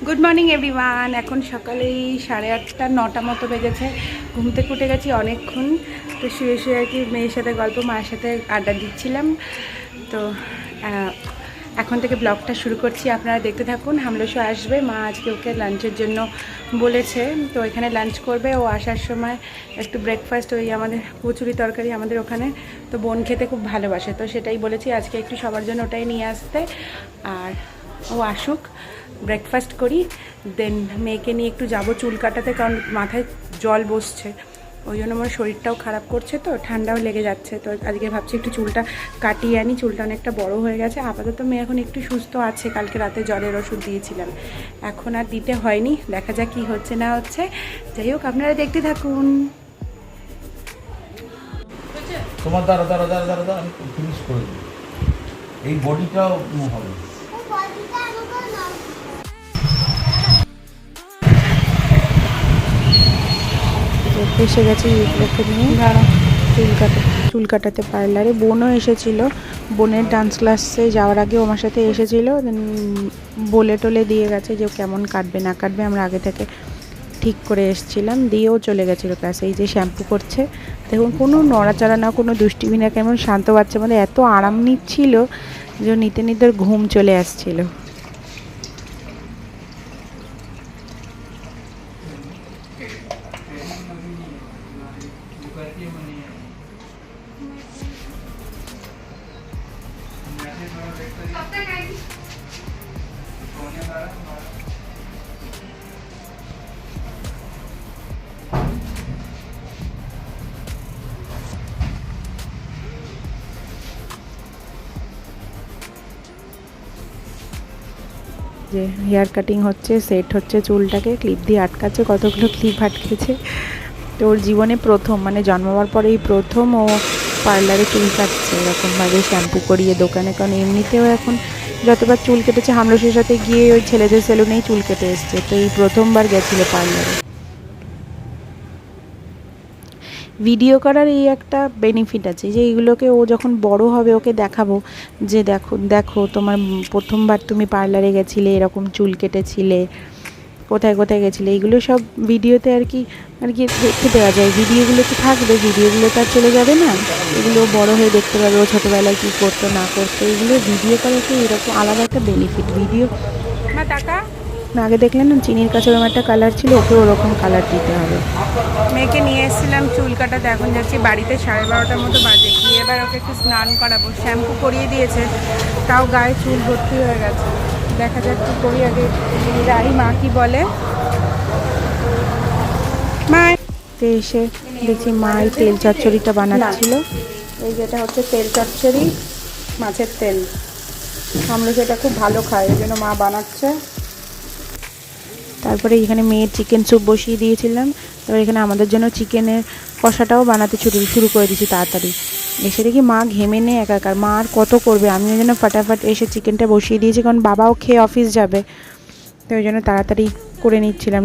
Good morning everyone. এখন সকালেই 8:30 9টা মতো বেজেছে। ঘুম থেকে উঠে গেছি অনেকক্ষণ। তো শুয়ে শুয়ে আর কি মেয়ের সাথে গল্প, মায়ের সাথে আড্ডা দিচ্ছিলাম। তো এখন থেকে ব্লগটা শুরু করছি, আপনারা দেখতে থাকুন। হামলসও আসবে, মা আজকে ওকে লাঞ্চের জন্য বলেছে, তো এখানে লাঞ্চ করবে। ও আসার সময় একটু ব্রেকফাস্ট, ওই আমাদের কচুরি তরকারি আমাদের ওখানে তো বোন খেতে খুব ভালোবাসে, তো সেটাই বলেছি আজকে একটু সবার জন্য ওটাই নিয়ে আসতে। আর ও আসুক, ব্রেকফাস্ট করি, দেন মেয়েকে নিয়ে একটু যাব চুল কাটাতে, কারণ মাথায় জল বসছে, ওই জন্য আমার শরীরটাও খারাপ করছে, তো ঠান্ডাও লেগে যাচ্ছে। তো আজকে ভাবছি একটু চুলটা কাটিয়ে আনি, চুলটা অনেকটা বড় হয়ে গেছে। আপাতত মেয়ে এখন একটু সুস্থ আছে, কালকে রাতে জ্বরের ওষুধ দিয়েছিলাম, এখন আর দিতে হয়নি, দেখা যাক কী হচ্ছে না হচ্ছে। যাই হোক, আপনারা দেখতে থাকুন। তোমার দ্বারা আমি ফিনিশ করে দিই। এই বডিটাও হবে। এসে গেছি ইউগুলোকে নিয়ে চুল কাটাতে পার্লারে। বোনও এসেছিলো, বোনের ডান্স ক্লাসে যাওয়ার আগে আমার সাথে এসেছিলো, দেন বলে টলে দিয়ে গেছে যে কেমন কাটবে না কাটবে, আমরা আগে থেকে ঠিক করে এসেছিলাম, দিয়েও চলে গেছিলো ক্লাসে। এই যে শ্যাম্পু করছে, দেখুন কোনো নড়াচড়া না, কোনো দুষ্টিমি না, কেমন শান্ত বাচ্চা, মানে এত আরাম নিচ্ছিল যে নিতে নিতে ঘুম চলে আসছিলো। যে হেয়ার কাটিং হচ্ছে, সেট হচ্ছে, চুলটাকে ক্লিপ দিয়ে আটকাচ্ছে, কতগুলো ক্লিপ আটকেছে। তো ওর জীবনে প্রথম, মানে জন্মাবার পরেই প্রথম ও পার্লারে চুল কাটছে এরকমভাবে শ্যাম্পু করিয়ে দোকানে, কারণ এমনিতেও এখন যতবার চুল কেটেছে হামলসের সাথে গিয়ে ওই ছেলেদের সেলুনেই চুল কেটে এসছে, তো এই প্রথমবার গেছিলো পার্লারে। ভিডিও করার এই একটা বেনিফিট আছে যে এইগুলোকে ও যখন বড় হবে ওকে দেখাবো যে দেখো দেখো তোমার প্রথমবার তুমি পার্লারে গেছিলে, এরকম চুল কেটেছিলে, কোথায় কোথায় গেছিলে, এইগুলো সব ভিডিওতে আর কি দেখতে দেওয়া যায়। ভিডিওগুলো তো থাকবে, ভিডিওগুলো তো আর চলে যাবে না, এগুলো বড় হয়ে দেখতে পাবে ও ছোটোবেলায় কী করতো না করতো। এগুলো ভিডিও করার তো এরকম আলাদা একটা বেনিফিট। ভিডিও মা টাকা আগে দেখলেন না চিনির কাছে ওরকম একটা কালার ছিল, ওকে ওরকম কালার দিতে হবে। মেয়েকে নিয়ে এসেছিলাম চুল কাটাতে, এখন যাচ্ছি বাড়িতে, 12:30টার মতো বাজে, গিয়ে এবার ওকে একটু স্নান করাবো। শ্যাম্পু করিয়ে দিয়েছে, তাও গায়ে চুল ভর্তি হয়ে গেছে, দেখা যাক কী করি। আগে যাই, মা কি বলে। মা এসে দেখছি মা এই তেল চচ্চড়িটা বানাচ্ছিল। এই যেটা হচ্ছে তেল চচ্চড়ি, মাছের তেল, আমরা সেটা খুব ভালো খাই, এই জন্য মা বানাচ্ছে। তারপরে এখানে মেয়ের চিকেন স্যুপ বসিয়ে দিয়েছিলাম, তারপর এখানে আমাদের জন্য চিকেনের কষাটাও বানাতে শুরু করে দিয়েছি তাড়াতাড়ি। এসে দেখি মা ঘেমে নেই একাকার, মা আর কত করবে, আমি ওই জন্য ফাটাফাট এসে চিকেনটা বসিয়ে দিয়েছি, কারণ বাবাও খেয়ে অফিস যাবে, তো ওই জন্য তাড়াতাড়ি করে নিচ্ছিলাম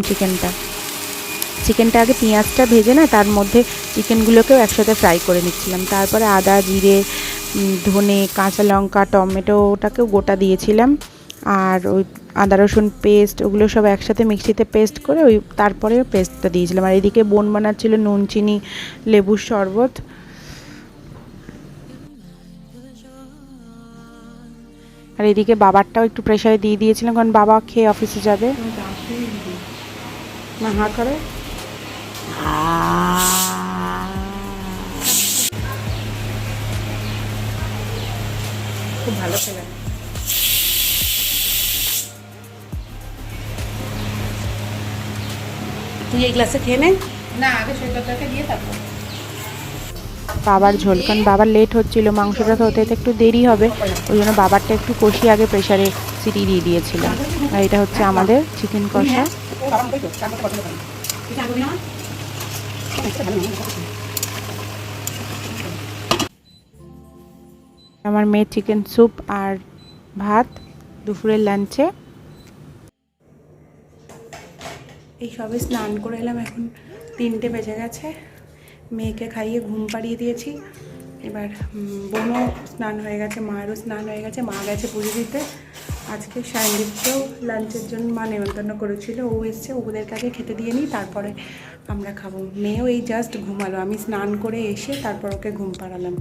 চিকেনটা আগে পেঁয়াজটা ভেজে না তার মধ্যে চিকেনগুলোকেও একসাথে ফ্রাই করে নিচ্ছিলাম। তারপরে আদা জিরে ধনে কাঁচা লঙ্কা টমেটোটাকেও গোটা দিয়েছিলাম, আর ওই আদা রসুন পেস্ট ওগুলো সব একসাথে মিক্সিতে পেস্ট করে ওই তারপরে পেস্টটা দিয়েছিলাম। আর এদিকে বোন বানাচ্ছিল নুন চিনি লেবুর শরবত। আর এদিকে বাবারটাও একটু প্রেশারে দিয়ে দিয়েছিলাম, কারণ বাবা খেয়ে অফিসে যাবে। না হা করে খুব ভালো খেলেন। তুই এই গ্লাসে খেয়ে নে না, আগে সৈকতটাকে দিয়ে থাকবো। বাবার ঝোল, কারণ বাবার লেট হচ্ছিল, মাংসটা তো হতে একটু দেরি হবে, ওই জন্য বাবারটা একটু কষিয়ে আগে প্রেশারে সিটি দিয়ে দিয়েছিলাম। আর এটা হচ্ছে আমাদের চিকেন কষা। আমার মেয়ের চিকেন স্যুপ আর ভাত দুপুরের লাঞ্চে। এই সবে স্নান করে এলাম, এখন 3টে বেজে গেছে, মেয়েকে খাইয়ে ঘুম পাড়িয়ে দিয়েছি। এবার বোনও স্নান হয়ে গেছে, মায়েরও স্নান হয়ে গেছে, মা গেছে পুজো দিতে, আজকে সায়নদীপকেও লাঞ্চের জন্য মা নেমন্তন্ন করেছিল, ও এসছে, ওদের কাছে খেতে দিয়ে নিই, তারপরে আমরা খাবো। মেয়েও এই জাস্ট ঘুমালো, আমি স্নান করে এসে তারপর ওকে ঘুম পাড়ালাম,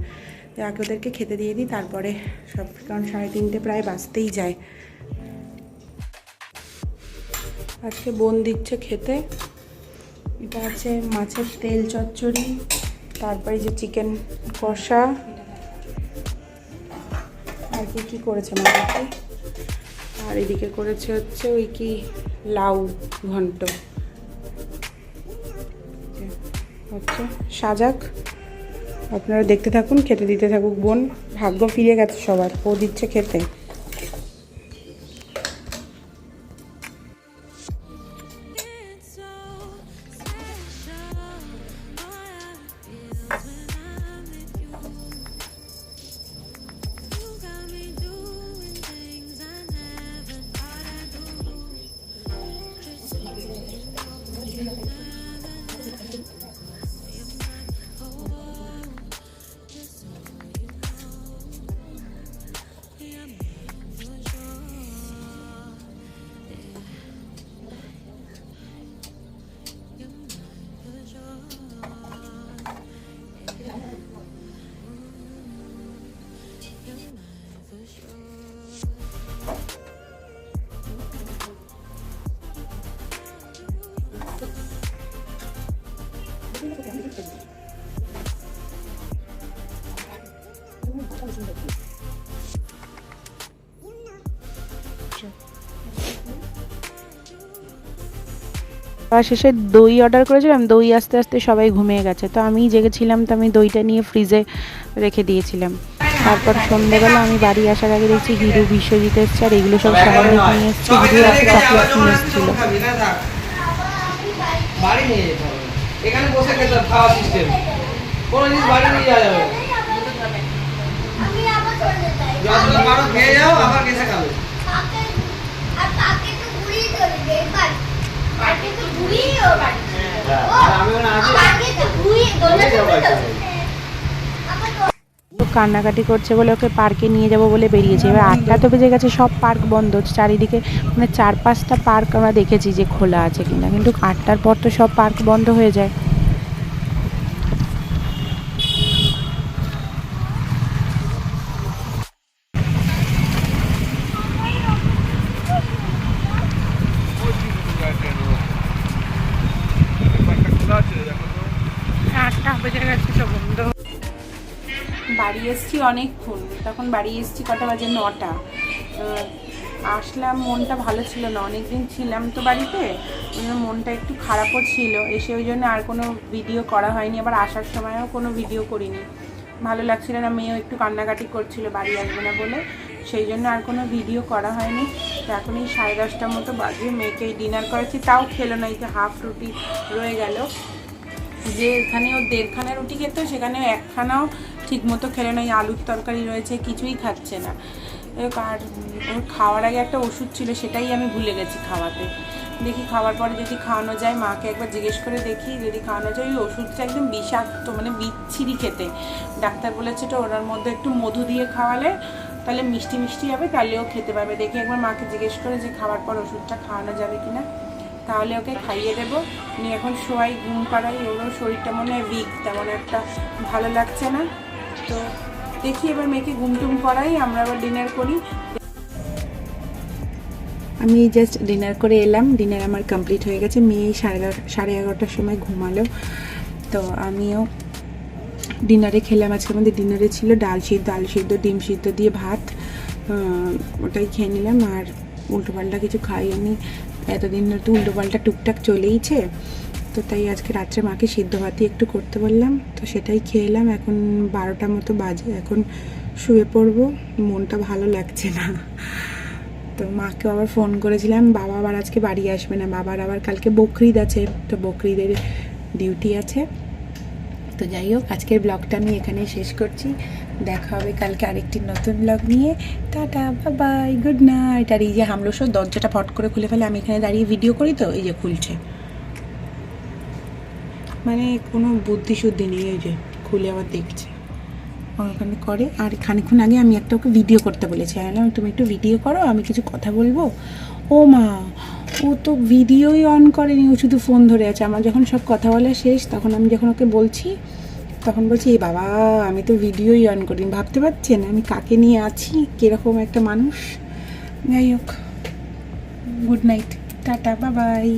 আগে ওদেরকে খেতে দিয়ে দিই তারপরে সব, কারণ 3:30 প্রায় বাজতেই যায়। আজকে বোন দিচ্ছে খেতে, এটা আছে মাছের তেল চচ্চড়ি, তারপরে যে চিকেন কষা, আর কি করেছে মাকে, আর এদিকে করেছে হচ্ছে ওই কি লাউ ঘন্ট, হচ্ছে সাজাক। আপনারা দেখতে থাকুন, খেতে দিতে থাকুক বোন। ভাগ্য ফিরে গেছে সবার, ও দিচ্ছে খেতে। শেষে দই অর্ডার করেছিলাম, দই আস্তে আস্তে সবাই ঘুমিয়ে গেছে, তো আমি জেগেছিলাম, তো আমি দইটা নিয়ে ফ্রিজে রেখে দিয়েছিলাম। তারপর সন্ধ্যেবেলা আমি বাড়ি আসার আগে দেখছি হিরু বিশ্বজিৎ এসছে, আর এগুলো সব সবাই নিয়ে এসছে। হিরু একটা চকলেট নিয়ে এসেছিল। এখানে বসে খেতে খাওয়া সিস্টেম, কোনো জিনিস বাড়ি নিয়ে যাওয়া যাবে না। যতটা পারো খেয়ে যাও, আবার কেসে খাবে। কান্নাকাটি করছে বলে ওকে পার্কে নিয়ে যাব বলে বেরিয়েছে। এবার 8টা তো বেজে গেছে, সব পার্ক বন্ধ, চারিদিকে মানে 4-5টা পার্ক আমরা দেখেছি যে খোলা আছে কিনা, কিন্তু 8টার পর তো সব পার্ক বন্ধ হয়ে যায়। বাড়ি এসছি অনেকক্ষণ, তখন বাড়ি এসছি কটা বাজে, 9টা। আসলাম, মনটা ভালো ছিল না, অনেকদিন ছিলাম তো বাড়িতে, মনটা একটু খারাপও ছিল, এসে ওই জন্য আর কোনো ভিডিও করা হয়নি। আবার আসার সময়ও কোনো ভিডিও করিনি, ভালো লাগছিল না, মেয়েও একটু কান্নাকাটি করছিল বাড়ি আসবে না বলে, সেই জন্য আর কোনো ভিডিও করা হয়নি। তো এখন এই 10:30টার মতো বাজে, মেয়েকে ডিনার করেছি, তাও খেলো না, এই যে হাফ রুটি রয়ে গেল, যে এখানে ও 1.5খানা রুটি খেত, সেখানেও 1খানাও ঠিক মতো খেলো না, এই আলুর তরকারি রয়েছে, কিছুই খাচ্ছে না। আর ওর খাওয়ার আগে একটা ওষুধ ছিল, সেটাই আমি ভুলে গেছি খাওয়াতে। দেখি খাওয়ার পরে যদি খাওয়ানো যায়, মাকে একবার জিজ্ঞেস করে দেখি যদি খাওয়ানো যায়। ওই ওষুধটা একদম বিষাক্ত, মানে বিচ্ছিরি খেতে। ডাক্তার বলেছে তো ওটার মধ্যে একটু মধু দিয়ে খাওয়ালে তাহলে মিষ্টি মিষ্টি হবে, তাহলেও খেতে পারবে। দেখি একবার মাকে জিজ্ঞেস করে যে খাওয়ার পর ওষুধটা খাওয়ানো যাবে কিনা, তাহলে ওকে খাইয়ে দেবো। উনি এখন শোয়াই, ঘুম পাড়াই, ওরও শরীরটা মনে হয় উইক, তেমন একটা ভালো লাগছে না। তো দেখি এবার মেয়েকে ঘুম টুম করাই, আমরা আবার ডিনার করি। আমি জাস্ট ডিনার করে এলাম, ডিনার আমার কমপ্লিট হয়ে গেছে। মেয়ে 11:30টার সময় ঘুমালো, তো আমিও ডিনারে খেলাম। আজকে আমাদের ডিনারে ছিল ডাল সিদ্ধ, আলু সিদ্ধ, ডিম সিদ্ধ দিয়ে ভাত, ওটাই খেয়ে নিলাম। আর উল্টোপাল্টা কিছু খাইনি, এতদিন তো উল্টোপাল্টা টুকটাক চলেইছে, তো তাই আজকে রাত্রে মাকে সিদ্ধ ভাতই একটু করতে বললাম, তো সেটাই খেয়ে এলাম। এখন 12টা মতো বাজে, এখন শুয়ে পড়বো, মনটা ভালো লাগছে না। তো মাকে আবার ফোন করেছিলাম, বাবা আবার আজকে বাড়ি আসবে না, বাবার আবার কালকে বকরিদ আছে, তো বকরিদের ডিউটি আছে। তো যাই হোক, আজকের ব্লগটা আমি এখানেই শেষ করছি, দেখা হবে কালকে আরেকটি নতুন ব্লগ নিয়ে। Tata, bye bye, good night. আর এই যে হামলোসো দরজাটা ফট করে খুলে ফেলে, আমি এখানে দাঁড়িয়ে ভিডিও করি, তো এই যে খুলছে, মানে কোনো বুদ্ধি শুদ্ধি নেই, এই যে খুলে আবার দেখছে। ও ওখানে করে। আর খানিকক্ষণ আগে আমি একটা ওকে ভিডিও করতে বলেছি, আমি বললাম তুমি একটু ভিডিও করো, আমি কিছু কথা বলবো। ও মা, ও তো ভিডিওই অন করেনি, ও শুধু ফোন ধরে আছে। আমার যখন সব কথা বলা শেষ, তখন আমি যখন ওকে বলছি, তখন বলছি এ বাবা, আমি তো ভিডিওই অন করিনি। ভাবতে পারছেন আমি কাকে নিয়ে আছি, কীরকম একটা মানুষ। যাই হোক, good night, tata, bye by.